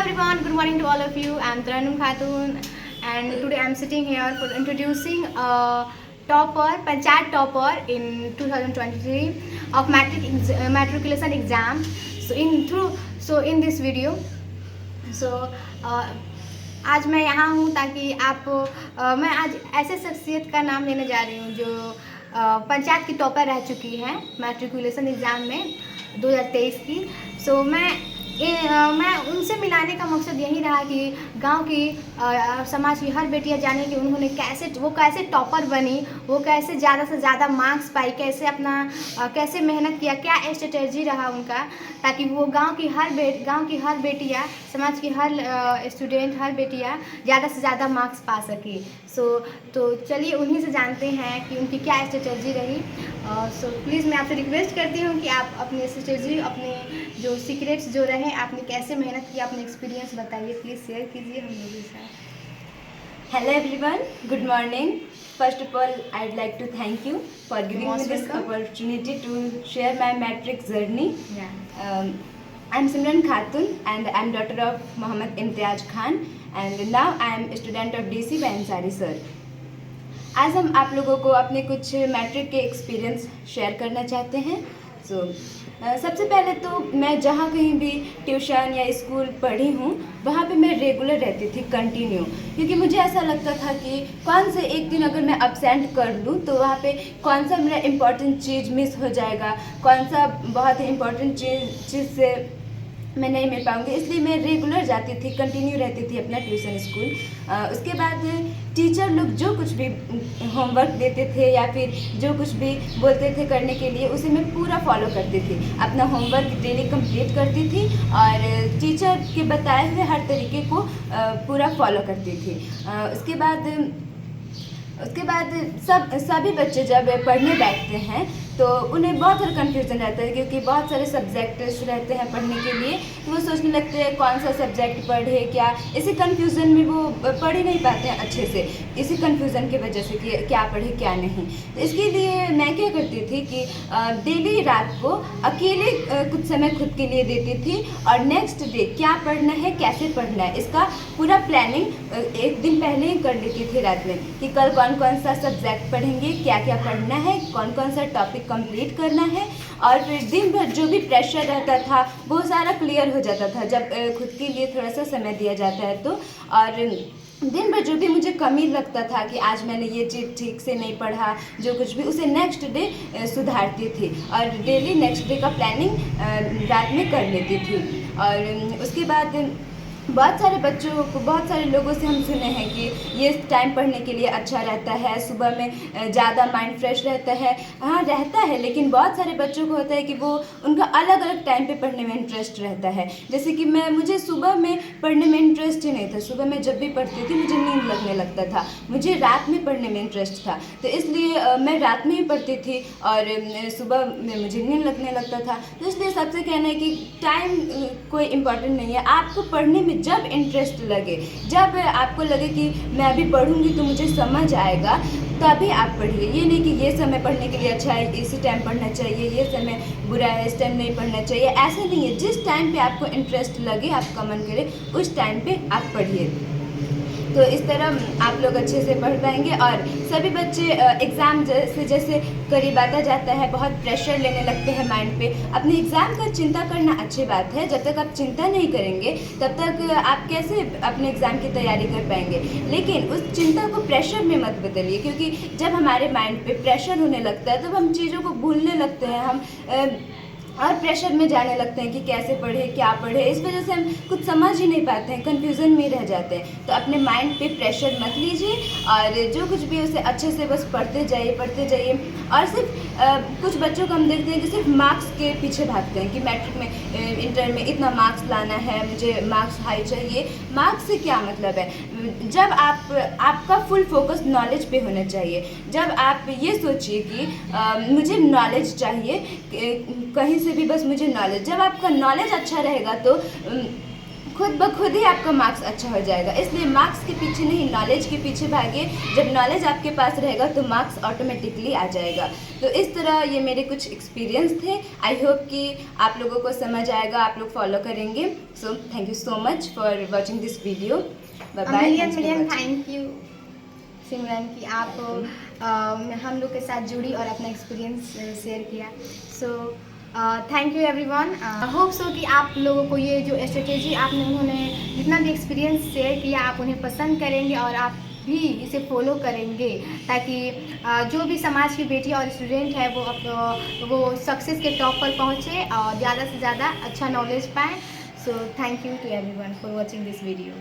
everyone, good morning to all of you. I'm Taranum Khatun and today I'm sitting here for introducing a Panchayat topper in 2023 of matriculation exam. In this video, so आज मैं यहाँ हूँ ताकि मैं आज ऐसे शख्सियत का नाम लेने जा रही हूँ जो पंचायत की टॉपर रह चुकी है मैट्रिकुलेशन एग्ज़ाम में 2023 की। मैं उनसे मिलाने का मकसद यही रहा कि गांव की समाज की हर बेटियां जाने कि उन्होंने कैसे टॉपर बनी, वो कैसे ज़्यादा से ज़्यादा मार्क्स पाई, कैसे मेहनत किया, क्या स्ट्रेटजी रहा उनका, ताकि वो गांव की हर बेटियां, समाज की हर स्टूडेंट, हर बेटियां ज़्यादा से ज़्यादा मार्क्स पा सके। तो चलिए उन्हीं से जानते हैं कि उनकी क्या स्ट्रेटजी रही। प्लीज़ मैं आपसे रिक्वेस्ट करती हूँ कि आप अपनी स्ट्रेटजी, अपने जो सीक्रेट्स जो रहे, आपने कैसे मेहनत की, अपने एक्सपीरियंस बताइए, प्लीज़ शेयर कीजिए हम लोगों के साथ। Hello everyone, good morning. First of all, I'd like to thank you for giving me this opportunity to share my matric journey. I'm Simran Khatun and I'm daughter of Mohammad Imtiaz Khan and now I'm a student of DC by Ansari sir. आज हम आप लोगों को अपने कुछ matric के experience share करना चाहते हैं। सबसे पहले तो मैं जहाँ कहीं भी ट्यूशन या स्कूल पढ़ी हूँ वहाँ पे मैं रेगुलर रहती थी, कंटिन्यू, क्योंकि मुझे ऐसा लगता था कि कौन से एक दिन अगर मैं अब्सेंट कर लूँ तो वहाँ पे कौन सा मेरा इम्पोर्टेंट चीज़ मिस हो जाएगा, कौन सा बहुत ही इम्पोर्टेंट चीज़ से मैं नहीं मिल पाऊँगी। इसलिए मैं रेगुलर जाती थी, कंटिन्यू रहती थी अपना ट्यूशन स्कूल। उसके बाद टीचर लोग जो कुछ भी होमवर्क देते थे या फिर जो कुछ भी बोलते थे करने के लिए, उसे मैं पूरा फॉलो करती थी, अपना होमवर्क डेली कंप्लीट करती थी और टीचर के बताए हुए हर तरीके को पूरा फॉलो करती थी। उसके बाद सभी बच्चे जब पढ़ने बैठते हैं तो उन्हें बहुत सारा कन्फ्यूज़न रहता है, क्योंकि बहुत सारे सब्जेक्ट्स रहते हैं पढ़ने के लिए, तो वो सोचने लगते हैं कौन सा सब्जेक्ट पढ़े क्या। इसी कन्फ्यूज़न में वो पढ़ ही नहीं पाते हैं अच्छे से, इसी कन्फ्यूज़न की वजह से कि क्या पढ़े क्या नहीं। तो इसके लिए मैं क्या करती थी कि डेली रात को अकेले कुछ समय खुद के लिए देती थी और नेक्स्ट डे क्या पढ़ना है, कैसे पढ़ना है, इसका पूरा प्लानिंग एक दिन पहले ही कर लेती थी रात में कि कल कौन कौन सा सब्जेक्ट पढ़ेंगे, क्या क्या पढ़ना है, कौन कौन सा टॉपिक कंप्लीट करना है। और फिर दिन भर जो भी प्रेशर रहता था वो सारा क्लियर हो जाता था जब खुद के लिए थोड़ा सा समय दिया जाता है तो। और दिन भर जो भी मुझे कमी लगता था कि आज मैंने ये चीज़ ठीक से नहीं पढ़ा, जो कुछ भी, उसे नेक्स्ट डे सुधारती थी और डेली नेक्स्ट डे का प्लानिंग रात में कर लेती थी। और उसके बाद बहुत सारे लोगों से हम सुने हैं कि ये टाइम पढ़ने के लिए अच्छा रहता है, सुबह में ज़्यादा माइंड फ्रेश रहता है। हाँ रहता है, लेकिन बहुत सारे बच्चों को होता है कि वो उनका अलग अलग टाइम पे पढ़ने में इंटरेस्ट रहता है। जैसे कि मुझे सुबह में पढ़ने में इंटरेस्ट ही नहीं था, सुबह में जब भी पढ़ती थी मुझे नींद लगने लगता था, मुझे रात में पढ़ने में इंटरेस्ट था, तो इसलिए मैं रात में ही पढ़ती थी और सुबह में मुझे नींद लगने लगता था। तो इसलिए सबसे कहना है कि टाइम कोई इम्पोर्टेंट नहीं है, आपको पढ़ने में जब इंटरेस्ट लगे, जब आपको लगे कि मैं अभी पढ़ूंगी तो मुझे समझ आएगा, तभी आप पढ़िए। ये नहीं कि ये समय पढ़ने के लिए अच्छा है, इसी टाइम पढ़ना चाहिए, ये समय बुरा है, इस टाइम नहीं पढ़ना चाहिए, ऐसा नहीं है। जिस टाइम पे आपको इंटरेस्ट लगे, आपका मन करे, उस टाइम पे आप पढ़िए। तो इस तरह आप लोग अच्छे से पढ़ पाएंगे। और सभी बच्चे एग्ज़ाम जैसे करीब आता जाता है बहुत प्रेशर लेने लगते हैं माइंड पे। अपने एग्ज़ाम का चिंता करना अच्छी बात है, जब तक आप चिंता नहीं करेंगे तब तक आप कैसे अपने एग्ज़ाम की तैयारी कर पाएंगे। लेकिन उस चिंता को प्रेशर में मत बदलिए, क्योंकि जब हमारे माइंड पे प्रेशर होने लगता है तब हम चीज़ों को भूलने लगते हैं, हम और प्रेशर में जाने लगते हैं कि कैसे पढ़े क्या पढ़े। इस वजह से हम कुछ समझ ही नहीं पाते हैं, कन्फ्यूज़न में रह जाते हैं। तो अपने माइंड पे प्रेशर मत लीजिए और जो कुछ भी उसे अच्छे से बस पढ़ते जाइए। और सिर्फ कुछ बच्चों को हम देखते हैं कि सिर्फ मार्क्स के पीछे भागते हैं कि मैट्रिक में, इंटर में इतना मार्क्स लाना है, मुझे मार्क्स हाई चाहिए। मार्क्स से क्या मतलब है? जब आपका फुल फोकस नॉलेज पे होना चाहिए। जब आप ये सोचिए कि मुझे नॉलेज चाहिए, कहीं से भी बस मुझे नॉलेज, जब आपका नॉलेज अच्छा रहेगा तो खुद ब खुद ही आपका मार्क्स अच्छा हो जाएगा। इसलिए मार्क्स के पीछे नहीं, नॉलेज के पीछे भागिए। जब नॉलेज आपके पास रहेगा तो मार्क्स ऑटोमेटिकली आ जाएगा। तो इस तरह ये मेरे कुछ एक्सपीरियंस थे। आई होप कि आप लोगों को समझ आएगा, आप लोग फॉलो करेंगे। So thank you so much for watching this video. Bye bye. Million thank you Simran कि आप हम लोग के साथ जुड़ी और अपना एक्सपीरियंस शेयर किया। सो thank you everyone. Hope so कि आप लोगों को ये जो स्ट्रेटेजी आपने उन्होंने जितना भी एक्सपीरियंस शेयर किया आप उन्हें पसंद करेंगे और आप भी इसे फॉलो करेंगे, ताकि जो भी समाज की बेटी और स्टूडेंट है वो सक्सेस के टॉप पर पहुँचे और ज़्यादा से ज़्यादा अच्छा नॉलेज पाएँ। So thank you to everyone for watching this video.